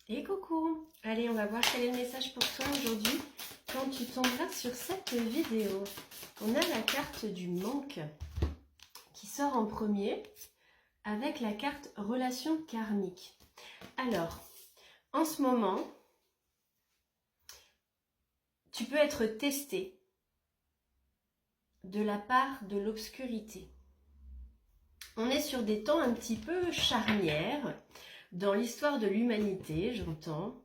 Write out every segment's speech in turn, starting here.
Et coucou! Allez, on va voir quel est le message pour toi aujourd'hui quand tu tomberas sur cette vidéo. On a la carte du manque qui sort en premier avec la carte relation karmique. Alors, en ce moment, tu peux être testé de la part de l'obscurité. On est sur des temps un petit peu charnières dans l'histoire de l'humanité, j'entends.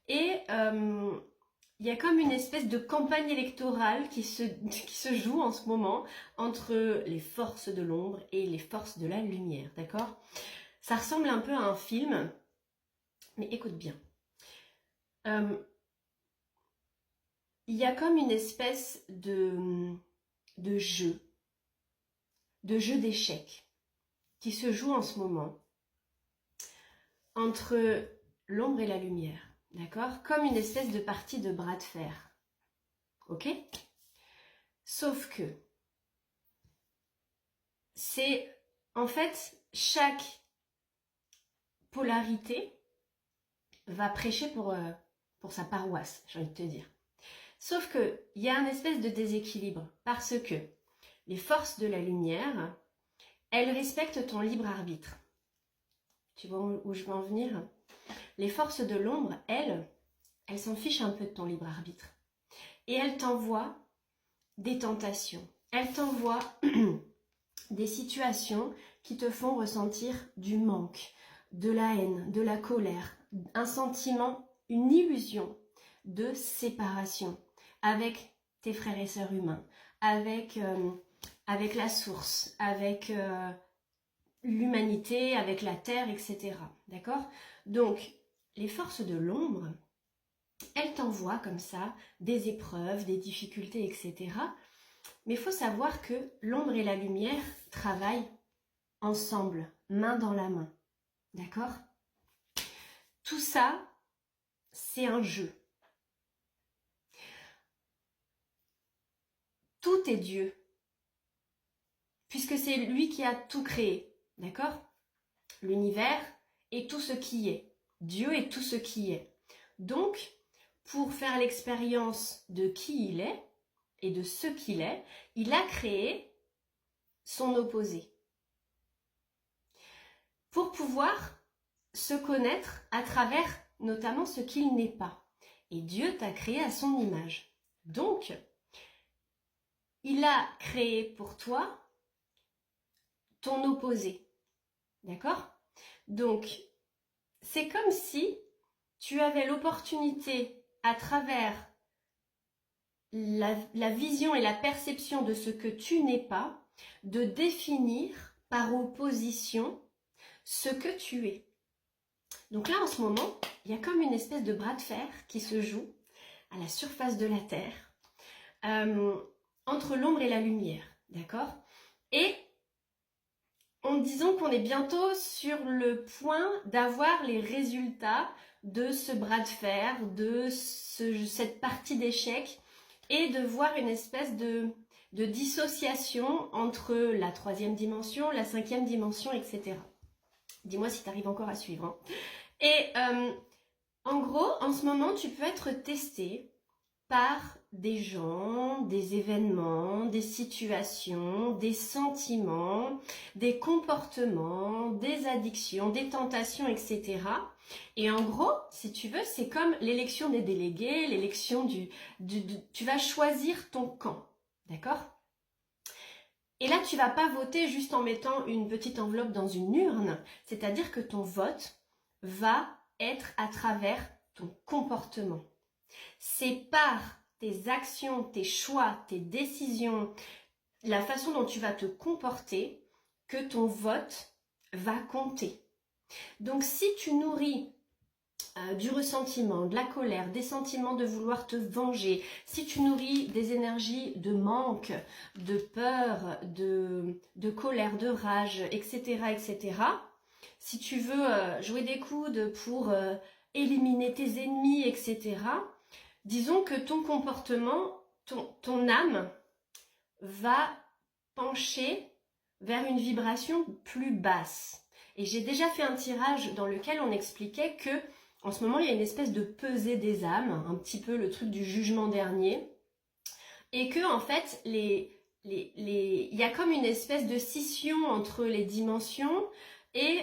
Et il y a comme une espèce de campagne électorale qui se joue en ce moment entre les forces de l'ombre et les forces de la lumière, d'accord? Ça ressemble un peu à un film, mais écoute bien. Il y a comme une espèce de jeu d'échecs qui se joue en ce moment entre l'ombre et la lumière, d'accord? Comme une espèce de partie de bras de fer, ok? Sauf que c'est, en fait, chaque polarité va prêcher pour sa paroisse, j'ai envie de te dire. Sauf que il y a un espèce de déséquilibre parce que les forces de la lumière, elles respectent ton libre arbitre. Tu vois où je veux en venir? Les forces de l'ombre, elles s'en fichent un peu de ton libre arbitre. Et elles t'envoient des tentations. Elles t'envoient des situations qui te font ressentir du manque, de la haine, de la colère, un sentiment, une illusion de séparation avec tes frères et sœurs humains, avec la source, avec l'humanité, avec la terre, etc. D'accord? Donc, les forces de l'ombre, elles t'envoient comme ça des épreuves, des difficultés, etc. Mais il faut savoir que l'ombre et la lumière travaillent ensemble, main dans la main. D'accord? Tout ça, c'est un jeu. Tout est Dieu, puisque c'est lui qui a tout créé. D'accord? L'univers et tout ce qui est. Dieu est tout ce qui est. Donc, pour faire l'expérience de qui il est et de ce qu'il est, il a créé son opposé. Pour pouvoir se connaître à travers notamment ce qu'il n'est pas. Et Dieu t'a créé à son image. Donc, il a créé pour toi ton opposé. D'accord? Donc, c'est comme si tu avais l'opportunité à travers la vision et la perception de ce que tu n'es pas, de définir par opposition ce que tu es. Donc là, en ce moment, il y a comme une espèce de bras de fer qui se joue à la surface de la Terre, entre l'ombre et la lumière, d'accord? Et en disant qu'on est bientôt sur le point d'avoir les résultats de ce bras de fer, de cette partie d'échec, et de voir une espèce de dissociation entre la 3e dimension, la 5e dimension, etc. Dis-moi si tu arrives encore à suivre. Hein. Et en gros, en ce moment, tu peux être testé par des gens, des événements, des situations, des sentiments, des comportements, des addictions, des tentations, etc. Et en gros, si tu veux, c'est comme l'élection des délégués, l'élection tu vas choisir ton camp, d'accord? Et là, tu vas pas voter juste en mettant une petite enveloppe dans une urne, c'est-à-dire que ton vote va être à travers ton comportement. C'est par tes actions, tes choix, tes décisions, la façon dont tu vas te comporter que ton vote va compter. Donc si tu nourris du ressentiment, de la colère, des sentiments de vouloir te venger, si tu nourris des énergies de manque, de peur, de colère, de rage, etc., etc., si tu veux jouer des coudes pour éliminer tes ennemis, etc., disons que ton comportement, ton âme va pencher vers une vibration plus basse. Et j'ai déjà fait un tirage dans lequel on expliquait que En ce moment, il y a une espèce de pesée des âmes, un petit peu le truc du jugement dernier. Et que, en fait, il y a comme une espèce de scission entre les dimensions. Et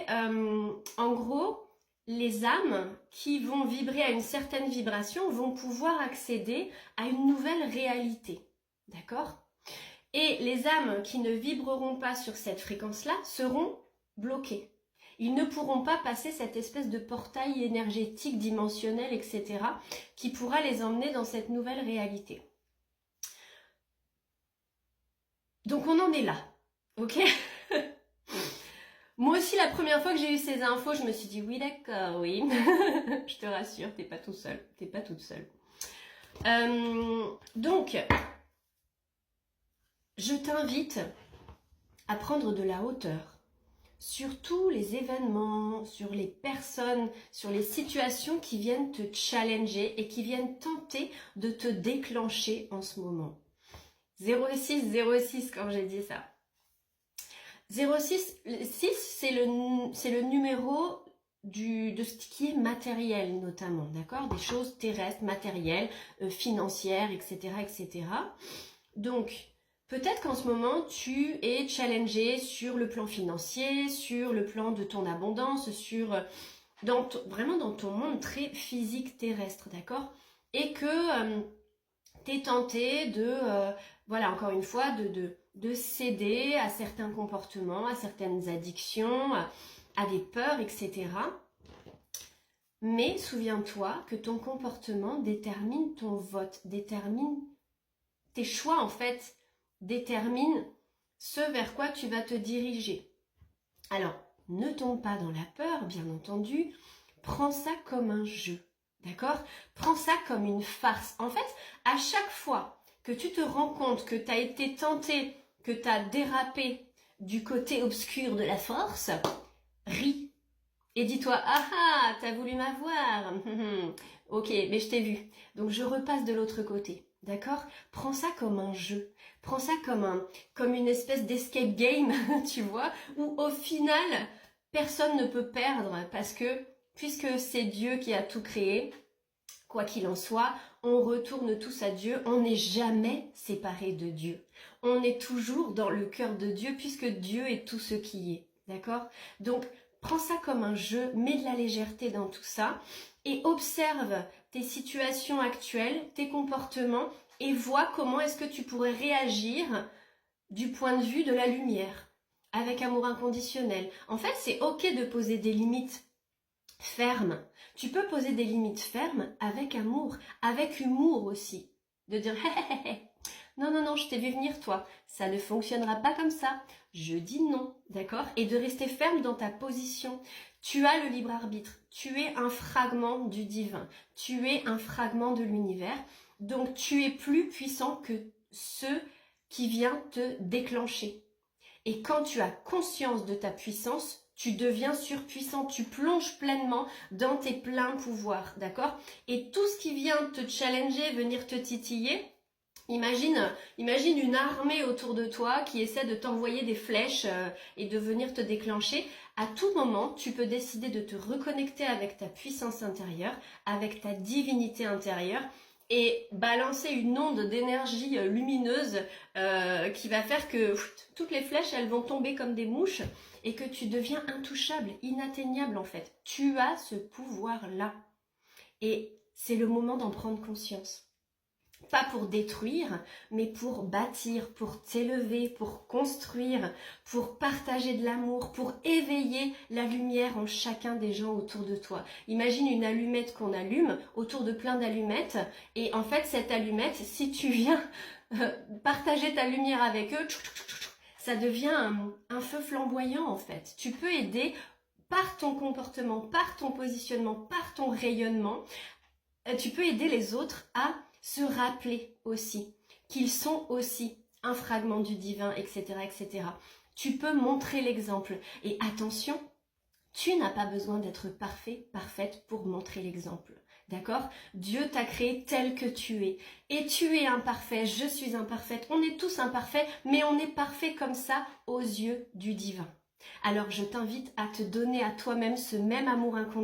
en gros, les âmes qui vont vibrer à une certaine vibration vont pouvoir accéder à une nouvelle réalité. D'accord ? Et les âmes qui ne vibreront pas sur cette fréquence-là seront bloquées. Ils ne pourront pas passer cette espèce de portail énergétique, dimensionnel, etc., qui pourra les emmener dans cette nouvelle réalité. Donc on en est là, ok? Moi aussi, la première fois que j'ai eu ces infos, je me suis dit oui, d'accord, oui. Je te rassure, t'es pas tout seul, t'es pas toute seule. Donc, je t'invite à prendre de la hauteur sur tous les événements, sur les personnes, sur les situations qui viennent te challenger et qui viennent tenter de te déclencher en ce moment. 0606 quand j'ai dit ça. 06, c'est le numéro de ce qui est matériel notamment, d'accord? Des choses terrestres, matérielles, financières, etc., etc. Donc, peut-être qu'en ce moment, tu es challengé sur le plan financier, sur le plan de ton abondance, vraiment dans ton monde très physique terrestre, d'accord? Et que tu es tenté de, voilà, encore une fois, de céder à certains comportements, à certaines addictions, à des peurs, etc. Mais souviens-toi que ton comportement détermine ton vote, détermine tes choix en fait, détermine ce vers quoi tu vas te diriger. Alors, ne tombe pas dans la peur, bien entendu, prends ça comme un jeu, d'accord? Prends ça comme une farce. En fait, à chaque fois que tu te rends compte que tu as été tenté, que tu as dérapé du côté obscur de la force, ris. Et dis-toi, ah ah, t'as voulu m'avoir. Ok, mais je t'ai vu. Donc je repasse de l'autre côté. D'accord? Prends ça comme un jeu. Prends ça comme une espèce d'escape game, tu vois, où au final, personne ne peut perdre parce que, puisque c'est Dieu qui a tout créé, quoi qu'il en soit, on retourne tous à Dieu, on n'est jamais séparé de Dieu. On est toujours dans le cœur de Dieu puisque Dieu est tout ce qui est. D'accord? Donc, prends ça comme un jeu, mets de la légèreté dans tout ça et observe tes situations actuelles, tes comportements et vois comment est-ce que tu pourrais réagir du point de vue de la lumière, avec amour inconditionnel. En fait, c'est ok de poser des limites fermes. Tu peux poser des limites fermes avec amour, avec humour aussi. De dire hé, hé, hé, non, non, non, je t'ai vu venir toi, ça ne fonctionnera pas comme ça. Je dis non, d'accord? Et de rester ferme dans ta position. Tu as le libre arbitre, tu es un fragment du divin, tu es un fragment de l'univers, donc tu es plus puissant que ceux qui viennent te déclencher. Et quand tu as conscience de ta puissance, tu deviens surpuissant, tu plonges pleinement dans tes pleins pouvoirs, d'accord? Et tout ce qui vient te challenger, venir te titiller, imagine une armée autour de toi qui essaie de t'envoyer des flèches et de venir te déclencher. À tout moment, tu peux décider de te reconnecter avec ta puissance intérieure, avec ta divinité intérieure et balancer une onde d'énergie lumineuse qui va faire que toutes les flèches, elles vont tomber comme des mouches et que tu deviens intouchable, inatteignable en fait. Tu as ce pouvoir-là. Et c'est le moment d'en prendre conscience. Pas pour détruire, mais pour bâtir, pour t'élever, pour construire, pour partager de l'amour, pour éveiller la lumière en chacun des gens autour de toi. Imagine une allumette qu'on allume autour de plein d'allumettes et en fait cette allumette, si tu viens partager ta lumière avec eux, ça devient un feu flamboyant en fait. Tu peux aider par ton comportement, par ton positionnement, par ton rayonnement, tu peux aider les autres à se rappeler aussi qu'ils sont aussi un fragment du divin, etc., etc. Tu peux montrer l'exemple. Et attention, tu n'as pas besoin d'être parfait, parfaite pour montrer l'exemple. D'accord? Dieu t'a créé tel que tu es. Et tu es imparfait, je suis imparfaite. On est tous imparfaits, mais on est parfait comme ça aux yeux du divin. Alors je t'invite à te donner à toi-même ce même amour inconditionnel.